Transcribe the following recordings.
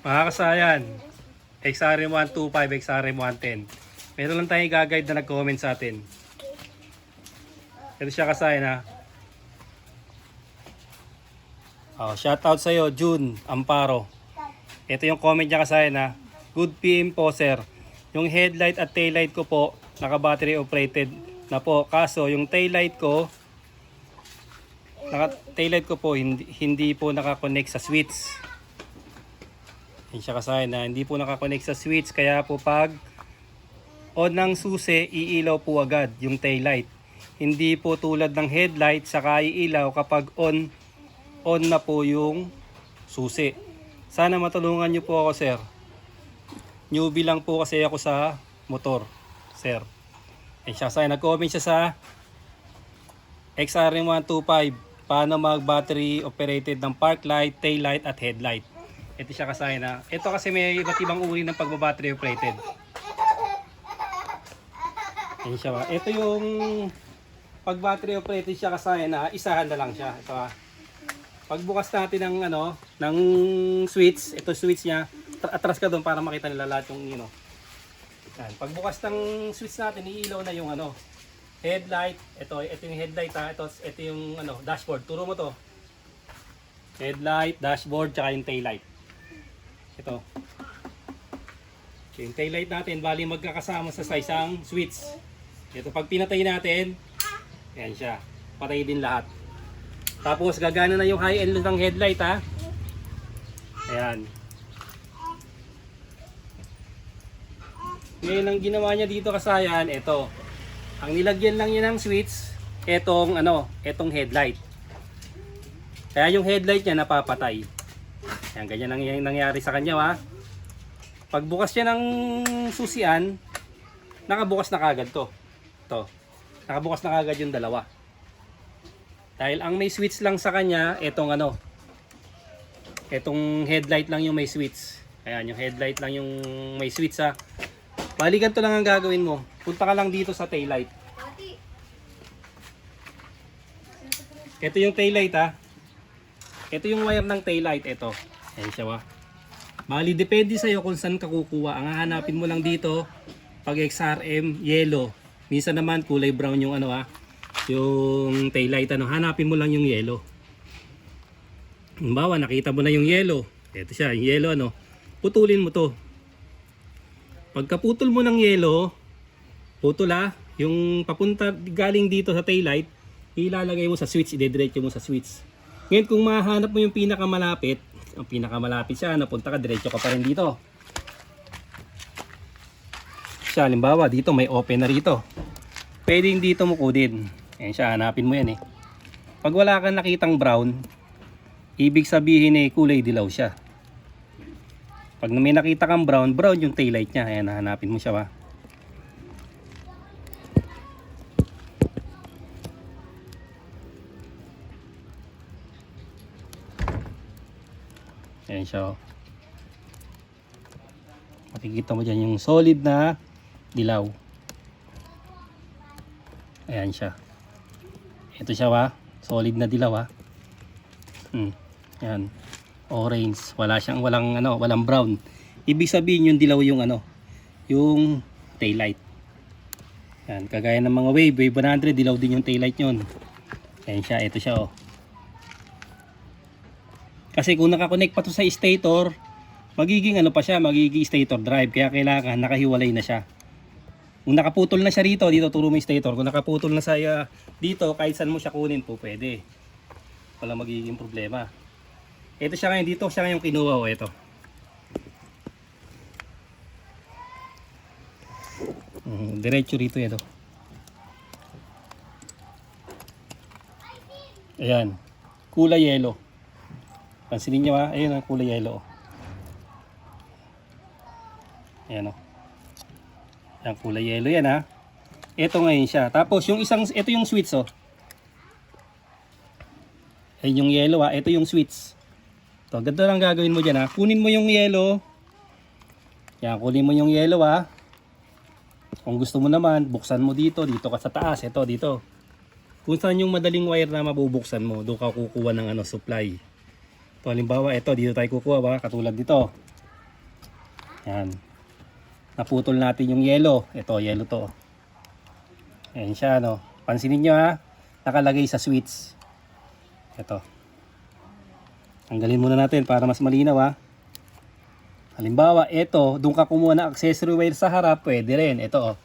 Mga kasayan, XRM125, XRM110. Meron lang tayong gagayad na nag-comment sa atin. Ito siya kasayan ha. Shoutout sa'yo, June Amparo. Ito yung comment niya kasayan ha. Good PM po sir. Yung headlight at taillight ko po, naka-battery operated na po. Kaso yung taillight ko, taillight ko po hindi po nakakonect sa switch. Yan siya kasayan na hindi po nakakonect sa switch, kaya po pag on ng susi, iilaw po agad yung taillight. Hindi po tulad ng headlight, saka iilaw kapag on na po yung susi. Sana matulungan nyo po ako sir. Newbie lang po kasi ako sa motor sir. Yan siya kasayan, nag-comment siya sa XRM125, paano mag battery operated ng park light, tail light at headlight. Ito siya kasayan na. Ito kasi may iba't ibang uri ng pagbabattery operated. Yan siya ba. Ito yung pag battery operated siya kasayan na isahan na lang siya. Ito ba. Pagbukas natin ng ng switch, ito switch niya. Atras ka doon para makita nila lahat yung Yan. Pagbukas ng switch natin, iilaw na yung headlight. Ito yung headlight ha. Ito yung dashboard. Turo mo to. Headlight, dashboard, tsaka yung taillight. Ito. Yung taillight natin, bali magkakasama sa isang switch. Ito, pag pinatay natin, ayan siya. Patay din lahat. Tapos gagana na yung high end ng headlight ha. Ayan. Ngayon ang ginawa niya dito kasayan, ito. Ang nilagyan lang niya ng switch, etong headlight. Kaya yung headlight niya napapatay. Ayan, ganyan ang nangyari sa kanya ha. Pagbukas niya ng susian, nakabukas na kagad to. Ito. Nakabukas na kagad yung dalawa. Dahil ang may switch lang sa kanya, etong headlight lang yung may switch. Ayan, yung headlight lang yung may switch ha. Bali ganito lang ang gagawin mo. Punta ka lang dito sa taillight. Ito yung taillight ha. Ito yung wire ng taillight. Ito. Ayan siya ha. Bali depende sa'yo kung saan ka kukuha. Ang hahanapin mo lang dito, pag XRM, yellow. Minsan naman kulay brown yung yung taillight. Hanapin mo lang yung yellow. Halimbawa, nakita mo na yung yellow. Ito siya, yung yellow putulin mo to. Pagkaputol mo ng yellow, putol yung papunta galing dito sa taillight, ilalagay mo sa switch, idediretso mo sa switch. Ngayon kung mahanap mo yung pinakamalapit, ang pinakamalapit siya, napunta ka, diretso ka pa rin dito. Siya, halimbawa, dito may open na rito. Pwedeng dito mo kudin. Ayan siya, hanapin mo yan Pag wala kang nakitang brown, ibig sabihin kulay dilaw siya. Pag may nakita kang brown yung taillight niya. Ayan, hanapin mo siya ba. Ayan siya. Makikita mo dyan yung solid na dilaw. Ayan siya. Ito siya ba. Solid na dilaw Ayan. Orange. Walang brown. Ibig sabihin yung dilaw yung yung taillight. Ayan. Kagaya ng mga wave 100, dilaw din yung taillight nyon. Ayan siya. Ito siya Kasi kung nakakonect pa to sa stator, magiging magiging stator drive. Kaya kailangan nakahiwalay na siya. Kung nakaputol na siya dito turo mo yung stator. Kung nakaputol na siya dito, kahit saan mo siya kunin po, pwede. Wala magiging problema. Ito siya ngayon, dito siya ngayon kinuha ito. Diretso rito ito. Ayan. Kulay yellow. Pansinin nyo ayun ang kulay yellow. Ayan Ayan, kulay yellow yan Ito ngayon siya. Tapos yung ito yung switch Ayun yung yellow ito yung switch. Ito, ganito lang gagawin mo dyan Kunin mo yung yellow. Yan, kunin mo yung yellow Kung gusto mo naman, buksan mo dito ka sa taas. Ito, dito. Kung saan yung madaling wire na mabubuksan mo, doon ka kukuha ng supply. Ito, halimbawa, ito, dito tayo kukuha katulad dito. Yan. Naputol natin yung yellow. Ito, yellow to. Ayan siya, no. Pansinin nyo ha. Nakalagay sa switch. Ito. Tanggalin muna natin para mas malinaw ha. Halimbawa, ito, doon ka kumuha ng accessory wire sa harap, pwede rin. Ito, oh.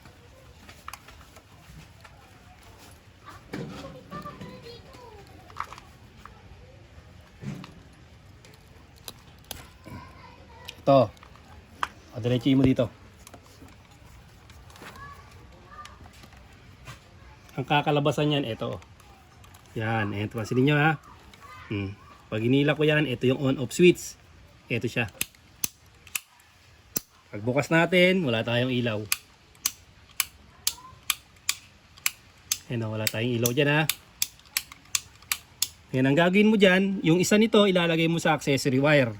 Ito. O, diretso mo dito. Ang kakalabasan yan, ito. Yan, ito. Pansinin nyo ha. Pag hinila ko yan, ito yung on-off switch. Ito siya. Pagbukas natin, wala tayong ilaw. Ayan o, wala tayong ilaw dyan ha. Yan, ang gagawin mo dyan, yung isa nito, ilalagay mo sa accessory wire.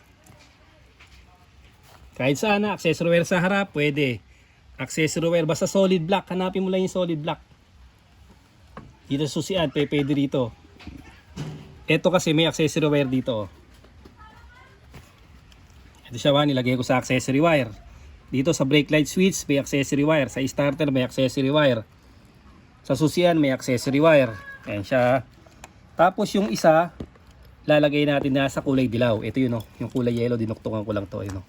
Kahit saan na, accessory wire sa harap, pwede. Accessory wire, basta solid block. Hanapin mo lang yung solid block. Dito susian, pwede rito. Ito kasi may accessory wire dito. Ito siya, nilagay ko sa accessory wire. Dito sa brake light switch, may accessory wire. Sa starter, may accessory wire. Sa susian, may accessory wire. Ayan siya. Tapos yung isa, lalagay natin na sa kulay dilaw. Ito yun, yung kulay yellow, dinuktukan ko lang to. Yun,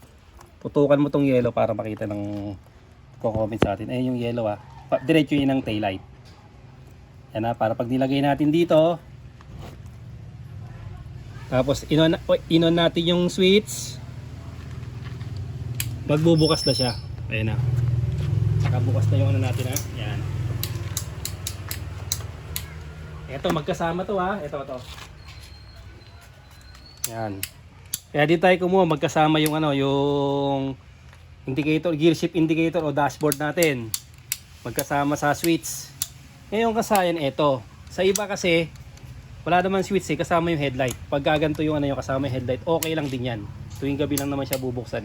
tutukan mo tong yellow para makita ng comment sa atin. Ayan yung yellow ha. Diretso yun ng taillight. Yan ha, para pag nilagay natin dito. Tapos inon natin yung switch. Magbubukas na siya. Ayan na. Saka bukas na yung ano natin ha. Yan. Ito magkasama to ha. Ito. Yan. Kaya dito tayo kumuha magkasama yung ano, yung indicator, gear shift indicator o dashboard natin. Magkasama sa switch. Ngayon kasayan ito. Sa iba kasi wala naman switch kasama yung headlight. Pag gaganto yung ano yung kasama yung headlight, okay lang din yan. Tuwing gabi lang naman siya bubuksan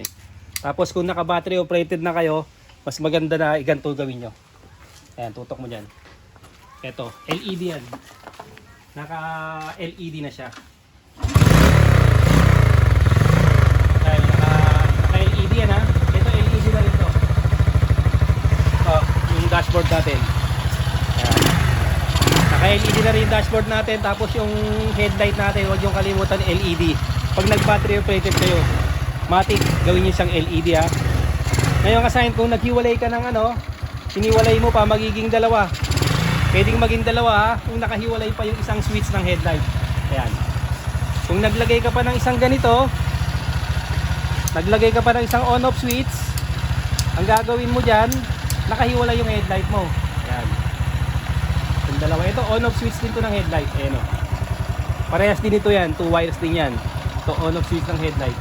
Tapos kung naka battery operated na kayo, mas maganda na iganto gawin nyo. Ayan, tutok mo dyan. Ito, LED yan. Naka LED na siya. Ayan, naka LED yan ha. Ito LED na rin to. Yung dashboard natin. Ayan. Naka LED na rin yung dashboard natin. Tapos yung headlight natin, huwag yung kalimutan LED. Pag nag battery operated kayo, matik gawin nyo siyang LED ha. Ngayon kasi kung naghiwalay ka ng ano, hiniwalay mo pa, magiging dalawa. Pwedeng maging dalawa ha, kung nakahiwalay pa yung isang switch ng headlight. Ayan. Kung naglagay ka pa ng isang ganito, naglagay ka pa ng isang on-off switch, ang gagawin mo dyan, nakahiwalay yung headlight mo. Ayan. Yung dalawa. Ito, on-off switch din to ng headlight. Ayan o. Parehas din ito yan. 2 wires din yan. Ito, on-off switch ng headlight.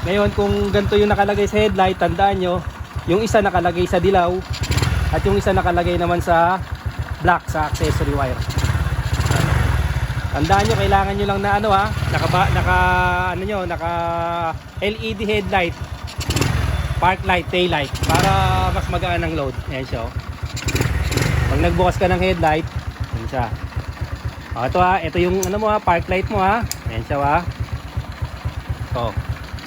Ngayon, kung ganito yung nakalagay sa headlight, tandaan nyo, yung isa nakalagay sa dilaw, at yung isa nakalagay naman sa black, sa accessory wire. Tandaan nyo, kailangan nyo lang na ano ha, naka LED headlight, park light, tail light, para mas magaan ang load. Ayan siya. Pag nagbukas ka ng headlight, ayan siya. Ito ha, ito yung ano mo ha, park light mo ha. Ayan siya ha.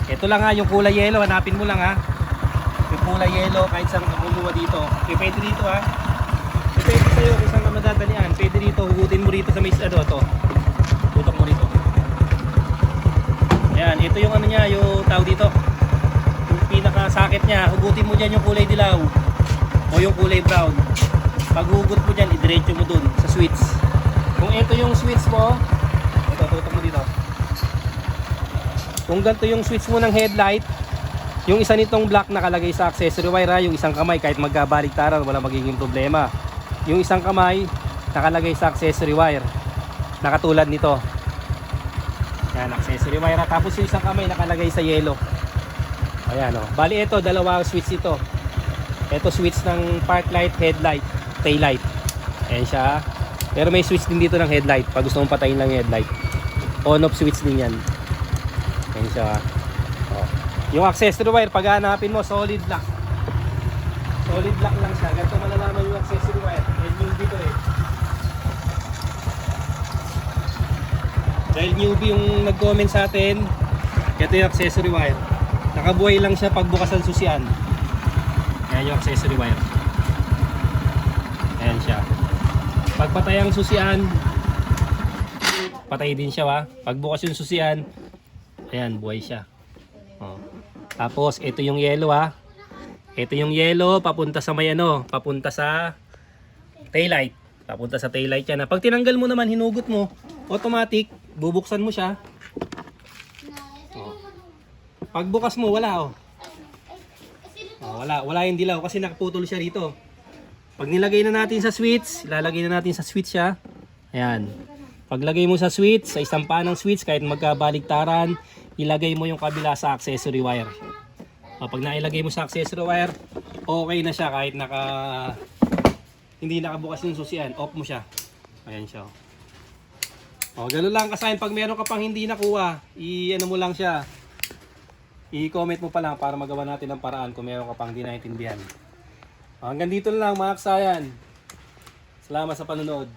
Ito lang ha, yung kulay yellow, hanapin mo lang ha. Yung kulay yellow, kahit saan kumuha dito. Okay, pwede dito ha. Pwede sa'yo kung saan ka madadalian. Pwede dito, hugutin mo rito sa may ano to. Tutok mo rito. Ayan, ito yung ano niya, yung tawag dito. Yung pinaka-socket niya, hugutin mo dyan yung kulay dilaw. O yung kulay brown. Pag hugot mo dyan, idiretso mo dun sa switch. Kung ito yung switch mo, ito, tutok mo dito. Kung ganito yung switch mo ng headlight, yung isa nitong black nakalagay sa accessory wire ha, yung isang kamay kahit magkabaliktaran wala magiging problema. Yung isang kamay nakalagay sa accessory wire, nakatulad nito. Yan, accessory wire ha. Tapos yung isang kamay nakalagay sa yellow. Ayan o. Bali ito, dalawa switch ito. Ito switch ng park light, headlight, tail light. Ayan siya. Pero may switch din dito ng headlight pag gusto mong patayin lang yung headlight. On-off switch din yan. Ayan siya. Yung accessory wire, pag hanapin mo, solid block. Solid block lang siya. Ganito malalaman yung accessory wire. Yan yung dito eh. Dahil newbie yung nag-comment sa atin, ito yung accessory wire. Nakabuhay lang siya pagbukas ng susian. Ayan yung accessory wire. Ayan siya. Pagpatay ang susian, patay din siya ha. Pagbukas yung susian, ayan, buhay siya. Oh. Tapos, ito yung yellow ha. Ito yung yellow, papunta sa may ano, papunta sa taillight. Papunta sa taillight yan. Pag tinanggal mo naman, hinugot mo, automatic, bubuksan mo siya. Oh. Pagbukas mo, wala oh. Oh, wala yung dilaw kasi nakaputol siya rito. Pag nilagay na natin sa switch, ilalagay na natin sa switch siya. Ayan. Paglagay mo sa switch, sa istampahan ng switch, kahit magkabaligtaran, ilagay mo yung kabila sa accessory wire. Pag nailagay mo sa accessory wire, okay na siya kahit hindi nakabukas yung susian, off mo siya. Ayan siya. O, ganun lang kasayin. Pag meron ka pang hindi nakuha, i-ano mo lang siya. I-comment mo pa lang para magawa natin ng paraan kung meron ka pang hindi naintindihan. Hanggang dito na lang mga kasayan. Salamat sa panonood.